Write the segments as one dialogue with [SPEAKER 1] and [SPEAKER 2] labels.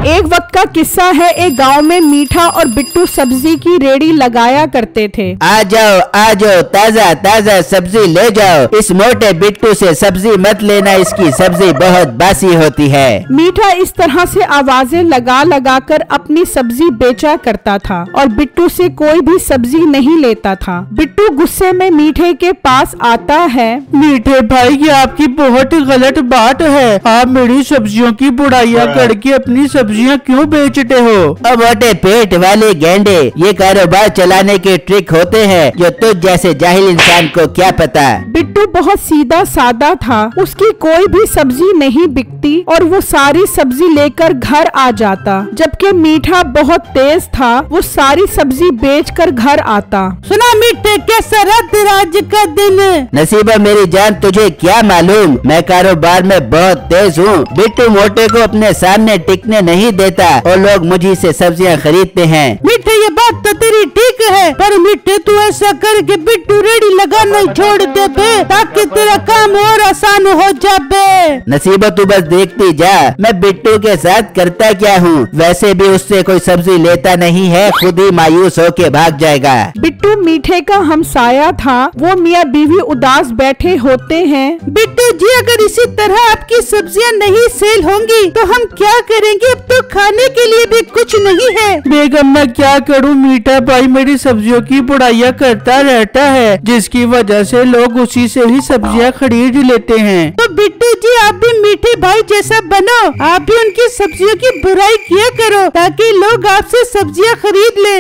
[SPEAKER 1] एक वक्त का किस्सा है। एक गांव में मीठा और बिट्टू सब्जी की रेड़ी लगाया करते थे।
[SPEAKER 2] आ जाओ ताजा ताजा सब्जी ले जाओ। इस मोटे बिट्टू से सब्जी मत लेना, इसकी सब्जी बहुत बासी होती है।
[SPEAKER 1] मीठा इस तरह से आवाजें लगा लगा कर अपनी सब्जी बेचा करता था और बिट्टू से कोई भी सब्जी नहीं लेता था। बिट्टू गुस्से में मीठे के पास आता है।
[SPEAKER 3] मीठे भाई, ये आपकी बहुत गलत बात है। आप मेरी सब्जियों की बुराइयां करके अपनी सब्जियां क्यों बेचते हो?
[SPEAKER 2] अब मोटे पेट वाले गेंडे, ये कारोबार चलाने के ट्रिक होते हैं जो तुझ जैसे जाहिल इंसान को क्या पता।
[SPEAKER 1] बिट्टू बहुत सीधा सादा था, उसकी कोई भी सब्जी नहीं बिकती और वो सारी सब्जी लेकर घर आ जाता। जबकि मीठा बहुत तेज था, वो सारी सब्जी बेचकर घर आता।
[SPEAKER 4] सुना मीठे, कैसा रहा तेरा आज का दिन?
[SPEAKER 2] नसीबा मेरी जान, तुझे क्या मालूम, मैं कारोबार में बहुत तेज हूँ। बिट्टू मोटे को अपने सामने टिकने नहीं देता और लोग मुझी से सब्जियां खरीदते हैं।
[SPEAKER 4] मीठे, ये बात तो तेरी ठीक है, पर मीठे तू ऐसा करके बिट्टू रेडी लगाना ही छोड़ दे बे, ताकि तेरा काम और आसान हो जाए।
[SPEAKER 2] नसीबा तू बस देखती जा, मैं बिट्टू के साथ करता क्या हूँ। वैसे भी उससे कोई सब्जी लेता नहीं है, खुद ही मायूस होके भाग जाएगा।
[SPEAKER 1] बिट्टू मीठे का हमसाया था। वो मियाँ बीवी उदास बैठे होते हैं।
[SPEAKER 4] बिट्टू जी, अगर इसी तरह आपकी सब्जियां नहीं सेल होंगी तो हम क्या करेंगे? अब तो खाने के लिए भी कुछ नहीं है।
[SPEAKER 3] बेगम, मैं क्या करूं? मीठा भाई मेरी सब्जियों की बुराइयां करता रहता है, जिसकी वजह से लोग उसी से ही सब्जियां खरीद लेते हैं।
[SPEAKER 4] तो बिट्टू जी, आप भी मीठे भाई जैसा बनो, आप भी उनकी सब्जियों की बुराई किया करो ताकि लोग आपसे सब्जियां खरीद ले।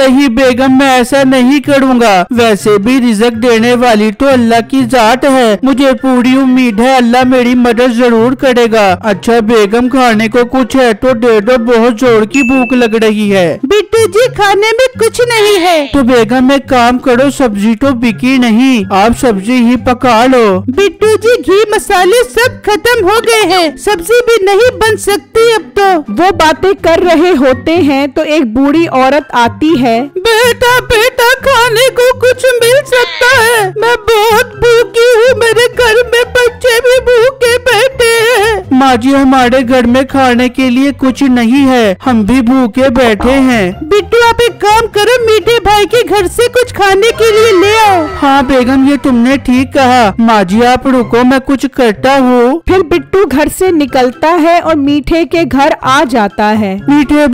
[SPEAKER 3] नहीं बेगम, मैं ऐसा नहीं करूँगा। वैसे भी रिज़्क देने वाली तो अल्लाह की जात है, मुझे पूरी उम्मीद है अल्लाह मेरी मदद जरूर करेगा। अच्छा बेगम, खाने को कुछ है तो दे दो, बहुत जोर की भूख लग रही है।
[SPEAKER 4] बिट्टू जी, खाने में कुछ नहीं है।
[SPEAKER 3] तो बेगम एक काम करो, सब्जी तो बिकी नहीं, आप सब्जी ही पका लो।
[SPEAKER 4] बिट्टू जी, घी मसाले सब खत्म हो गए हैं, सब्जी भी नहीं बन सकती अब तो।
[SPEAKER 1] वो बातें कर रहे होते हैं तो एक बूढ़ी औरत आती है।
[SPEAKER 4] बेटा बेटा, खाने को कुछ मिल सकता है? मैं बहुत भूखी हूँ, मेरे घर में बच्चे भी भूखे बैठे हैं।
[SPEAKER 3] माँ जी, हमारे घर में खाने के लिए कुछ नहीं है, हम भी भूखे बैठे हैं।
[SPEAKER 4] बिट्टू, आप एक काम करो, मीठे भाई के घर से कुछ खाने के लिए ले आओ।
[SPEAKER 3] हाँ बेगम, ये तुमने ठीक कहा। माँ जी आप रुको, मैं कुछ करता हूँ।
[SPEAKER 1] फिर बिट्टू घर से निकलता है और मीठे के घर आ जाता है।
[SPEAKER 3] मीठे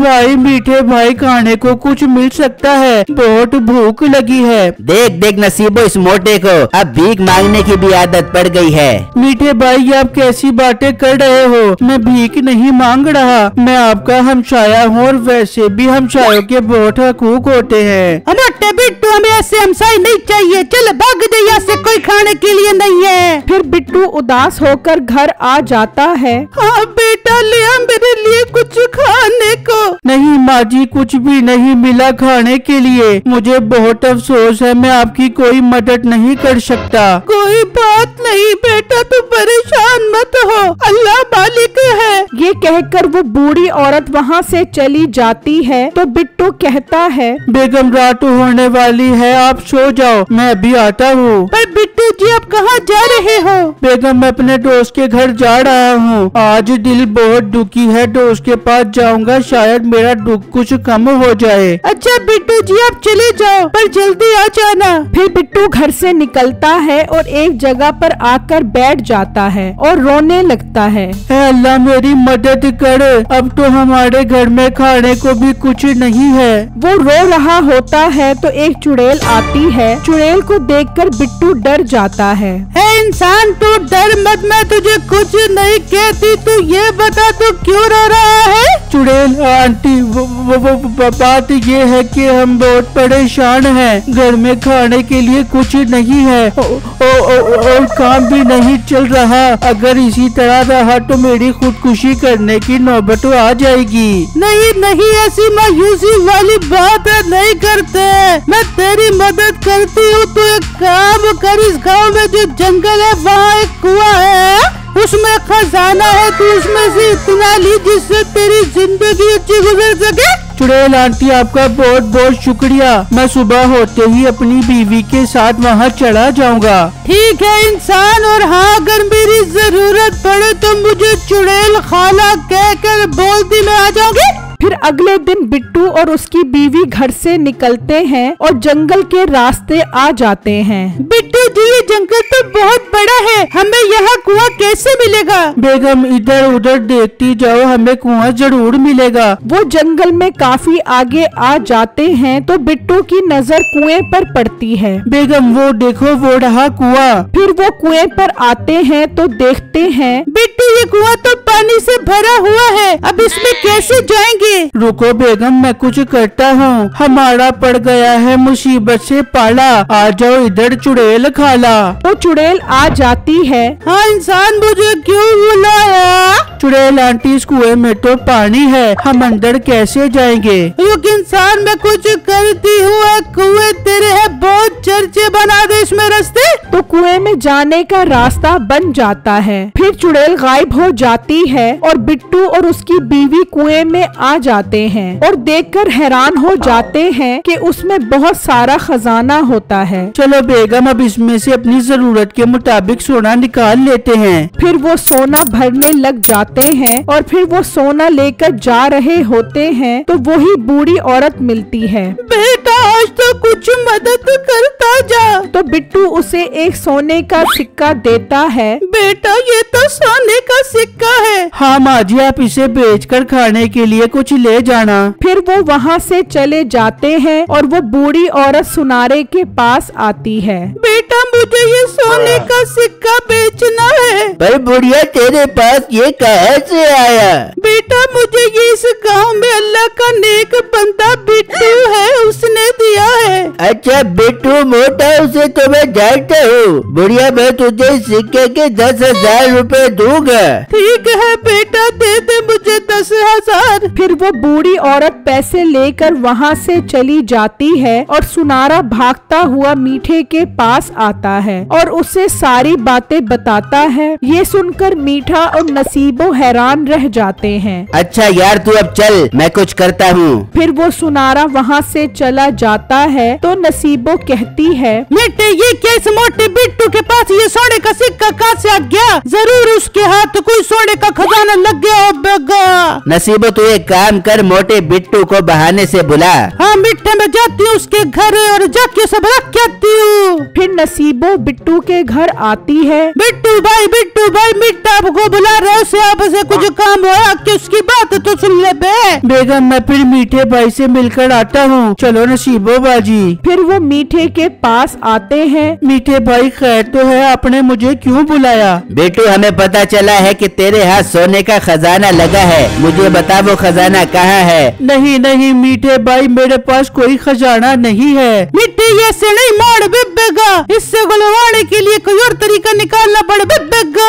[SPEAKER 3] भाई, खाने को कुछ मिल सकता है? बहुत भूख लगी है।
[SPEAKER 2] देख नसीबो, इस मोटे को अब भीख मांगने की भी आदत पड़ गई है।
[SPEAKER 3] मीठे भाई, आप कैसी बातें कर रहे हो? मैं भीख नहीं मांग रहा, मैं आपका हमसाया हूँ और वैसे भी हमसायों के बहुत हकूक होते हैं।
[SPEAKER 4] मोटे बिट्टू, हमें ऐसे हमसाए नहीं चाहिए, चल भाग दे यहाँ से, कोई खाने के लिए नहीं है।
[SPEAKER 1] फिर बिट्टू उदास होकर घर आ जाता है।
[SPEAKER 4] हाँ बेटा, ले आ मेरे लिए कुछ खाने को।
[SPEAKER 3] नहीं माँ जी, कुछ भी नहीं मिला खाने के लिए, मुझे बहुत अफसोस है, मैं आपकी कोई मदद नहीं कर सकता।
[SPEAKER 4] कोई बात नहीं बेटा, तू परेशान मत हो, अल्लाह मालिक है।
[SPEAKER 1] ये कहकर वो बूढ़ी औरत वहाँ से चली जाती है तो बिट्टू कहता है,
[SPEAKER 3] बेगम रात होने वाली है, आप सो जाओ, मैं अभी आता हूँ।
[SPEAKER 4] पर बिट्टू जी, आप कहाँ जा रहे हो?
[SPEAKER 3] बेगम, मैं अपने दोस्त के घर जा रहा हूँ, आज दिल बहुत दुखी है, दोस्त के पास जाऊँगा, शायद मेरा दुख कुछ कम हो जाए।
[SPEAKER 4] अच्छा बिट्टू जी, आप चले जाओ, पर जल्दी आ जाना।
[SPEAKER 1] फिर बिट्टू घर से निकलता है और एक जगह पर आकर बैठ जाता है और रोने लगता है।
[SPEAKER 3] अल्लाह मेरी मदद कर, अब तो हमारे घर में खाने को भी कुछ नहीं है।
[SPEAKER 1] वो रो रहा होता है तो एक चुड़ैल आती है। चुड़ैल को देखकर बिट्टू डर जाता है।
[SPEAKER 4] इंसान, तू डर मत, मैं तुझे कुछ नहीं कहती, तू ये बता तू क्यों रो रहा है?
[SPEAKER 3] चुड़ैल आंटी, वो बात ये है कि हम बहुत परेशान हैं, घर में खाने के लिए कुछ नहीं है और काम भी नहीं चल रहा। अगर इसी तरह रहा तो मेरी खुदकुशी करने की नौबत आ जाएगी।
[SPEAKER 4] नहीं, ऐसी मायूसी वाली बात नहीं करते, मैं तेरी मदद करती हूँ। तो एक काम कर, इस गाँव में जो जंगल है वहाँ एक कुआं है, उसमें खजाना है, तू उसमें से इतना ली जिससे तेरी जिंदगी अच्छी गुजर सके।
[SPEAKER 3] चुड़ैल आंटी आपका बहुत बहुत शुक्रिया। मैं सुबह होते ही अपनी बीवी के साथ वहाँ चला जाऊँगा।
[SPEAKER 4] ठीक है इंसान, और हाँ अगर मेरी जरूरत पड़े तो मुझे चुड़ैल खाला कहकर बोलती मैं आ जाऊंगी।
[SPEAKER 1] फिर अगले दिन बिट्टू और उसकी बीवी घर से निकलते हैं और जंगल के रास्ते आ जाते हैं।
[SPEAKER 4] बिट्टू जी ये जंगल तो बहुत बड़ा है, हमें यहाँ कुआं कैसे मिलेगा?
[SPEAKER 3] बेगम इधर उधर देखती जाओ, हमें कुआं जरूर मिलेगा।
[SPEAKER 1] वो जंगल में काफी आगे आ जाते हैं तो बिट्टू की नजर कुएं पर पड़ती है।
[SPEAKER 3] बेगम वो देखो, वो रहा कुआं।
[SPEAKER 1] फिर वो कुएं पर आते हैं तो देखते हैं
[SPEAKER 4] बिट्टू ये कुआं तो पानी से भरा हुआ है, अब इसमें कैसे जाएंगे?
[SPEAKER 3] रुको बेगम मैं कुछ करता हूँ, हमारा पड़ गया है मुसीबत से पाला, आ जाओ इधर चुड़ैल खाला।
[SPEAKER 1] तो चुड़ैल आ जाती है।
[SPEAKER 4] हाँ इंसान मुझे क्यों बुलाया?
[SPEAKER 3] चुड़ैल आंटी इस कुएं में तो पानी है, हम अंदर कैसे जाएंगे?
[SPEAKER 4] रुक इंसान मैं कुछ करती हूँ, कुएं तेरे है बहुत चर्चे बना दे इसमें रास्ते।
[SPEAKER 1] तो कुएं में जाने का रास्ता बन जाता है। फिर चुड़ैल गायब हो जाती है और बिट्टू और उसकी बीवी कुएं में आ जाते हैं और देखकर हैरान हो जाते हैं कि उसमें बहुत सारा खजाना होता है।
[SPEAKER 3] चलो बेगम अब इसमें से अपनी जरूरत के मुताबिक सोना निकाल लेते हैं।
[SPEAKER 1] फिर वो सोना भरने लग जाते हैं और फिर वो सोना लेकर जा रहे होते हैं तो वही बूढ़ी औरत मिलती है।
[SPEAKER 4] बेटा आज तो कुछ मदद करता जा।
[SPEAKER 1] तो बिट्टू उसे एक सोने का सिक्का देता है।
[SPEAKER 4] बेटा ये तो सोने का सिक्का है।
[SPEAKER 3] हाँ माँ जी आप इसे बेचकर खाने के लिए कुछ ले जाना।
[SPEAKER 1] फिर वो वहाँ से चले जाते हैं और वो बूढ़ी औरत सुनारे के पास आती है।
[SPEAKER 4] बेटा मुझे ये सोने का सिक्का बेचना है।
[SPEAKER 2] पर बुढ़िया तेरे पास ये कहाँ से आया?
[SPEAKER 4] बेटा मुझे ये इस गांव में अल्लाह का नेक बंदा बिट्टू है उसने दिया है।
[SPEAKER 2] अच्छा बिट्टू मोटा उसे तो मैं जानता हूँ। बुढ़िया मैं तुझे सिक्के के 10,000 रुपए दूंगा।
[SPEAKER 4] ठीक है बेटा दे दे मुझे 10,000।
[SPEAKER 1] फिर वो बूढ़ी औरत पैसे लेकर वहाँ से चली जाती है और सुनारा भागता हुआ मीठे के पास आता है और उसे सारी बातें बताता है। ये सुनकर मीठा और नसीबो हैरान रह जाते हैं।
[SPEAKER 2] अच्छा यार तू अब चल, मैं कुछ करता हूँ।
[SPEAKER 1] फिर वो सुनारा वहाँ से चला जाता है तो नसीबो कहती है
[SPEAKER 4] बेटे ये क्या इस मोटे बिट्टू के पास ये सोने का सिक्का कहाँ से आ गया? जरूर उसके हाथ कोई सोने का खजाना लग गया होगा।
[SPEAKER 2] नसीबो तू एक काम कर, मोटे बिट्टू को बहाने से बुला।
[SPEAKER 4] हाँ मिठे मैं जाती हूँ उसके घर और जाके सब रख के आती हूँ।
[SPEAKER 1] फिर नसीबो बिट्टू के घर आती है।
[SPEAKER 4] बिट्टू भाई मिठा आपको बुला रहे उसे आपसे कुछ काम हुआ कि उसकी बात तो सुन ले बे।
[SPEAKER 3] बेगम मैं फिर मीठे भाई से मिलकर आता हूँ, चलो नसीबो बाजी।
[SPEAKER 1] फिर वो मीठे के पास आते हैं।
[SPEAKER 3] मीठे भाई खैर तो है, आपने मुझे क्यों बुलाया?
[SPEAKER 2] बेटू हमें पता चला है कि तेरे हाथ सोने का खजाना लगा है, मुझे बता वो खजाना कहाँ है?
[SPEAKER 3] नहीं मीठे भाई मेरे पास कोई खजाना नहीं है।
[SPEAKER 4] मिट्टी ये से नहीं मार बिब्बेगा, इससे गुलवाने के लिए कोई और तरीका निकालना पड़ बिब्बेगा।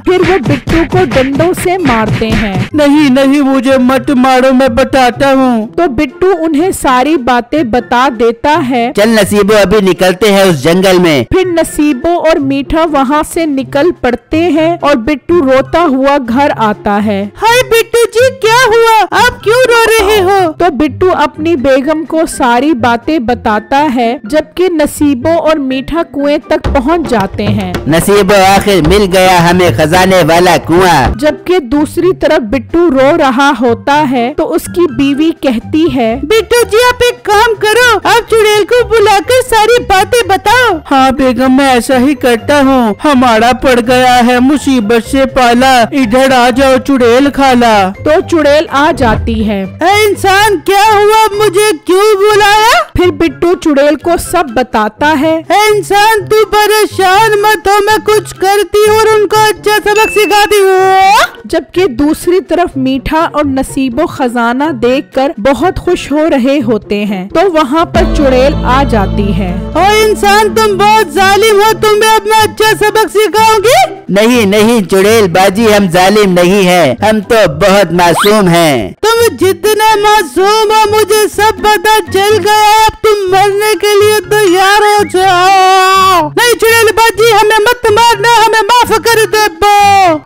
[SPEAKER 1] फिर वो बिट्टू को डंडों से मारते हैं।
[SPEAKER 3] नहीं मुझे मत मारो, मैं बताता हूँ।
[SPEAKER 1] तो बिट्टू उन्हें सारी बातें बता देता है।
[SPEAKER 2] चल नसीबो अभी निकलते हैं उस जंगल में।
[SPEAKER 1] फिर नसीबो और मीठा वहाँ से निकल पड़ते हैं और बिट्टू रोता हुआ घर आता है।
[SPEAKER 4] हाय बिट्टू जी क्या हुआ, आप क्यों रो रहे हो?
[SPEAKER 1] तो बिट्टू अपनी बेगम को सारी बातें बताता है, जबकि नसीबो और मीठा कुएं तक पहुँच जाते हैं।
[SPEAKER 2] नसीबो आखिर मिल गया हमें खजाने वाला कुआं।
[SPEAKER 1] जबकि दूसरी तरफ बिट्टू रो रहा होता है तो उसकी बीवी कहती है
[SPEAKER 4] बिट्टू जी आप एक काम करो, आप चुड़ैल को बुलाकर सारी बातें बताओ।
[SPEAKER 3] हाँ बेगम मैं ऐसा ही करता हूँ, हमारा पड़ गया है मुसीबत से पाला, इधर आ जाओ चुड़ैल खाला।
[SPEAKER 1] तो चुड़ैल आ जाती है।
[SPEAKER 4] इंसान क्या हुआ, मुझे क्यों बुलाया?
[SPEAKER 1] फिर बिट्टू चुड़ैल को सब बताता है।
[SPEAKER 4] इंसान तू परेशान मत हो, मैं कुछ करती हूँ और उनको अच्छा सबक सिखाती हूँ।
[SPEAKER 1] जबकि दूसरी तरफ मीठा और नसीबो खजाना देखकर बहुत खुश हो रहे होते हैं तो वहाँ पर चुड़ैल आ जाती है।
[SPEAKER 4] ओ इंसान तुम बहुत जालिम हो, तुम्हें अब मैं अच्छा सबक सिखाऊंगी।
[SPEAKER 2] नहीं चुड़ैल बाजी हम जालिम नहीं है, हम तो बहुत मासूम हैं।
[SPEAKER 4] तुम जितने मासूम हो मुझे सब पता चल गया, अब तुम मरने के लिए तैयार हो जाओ। नहीं चुड़ैल बाजी हमें मत मारना, हमें माफ कर दे।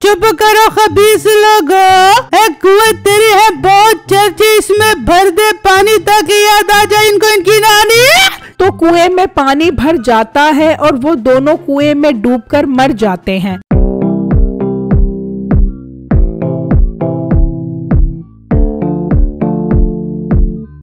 [SPEAKER 4] चुप करो खबीस लोगो, एक कुएं तेरी है बहुत चर्ची, इसमें भर दे
[SPEAKER 1] कुएं में पानी भर जाता है और वो दोनों कुएं में डूबकर मर जाते हैं।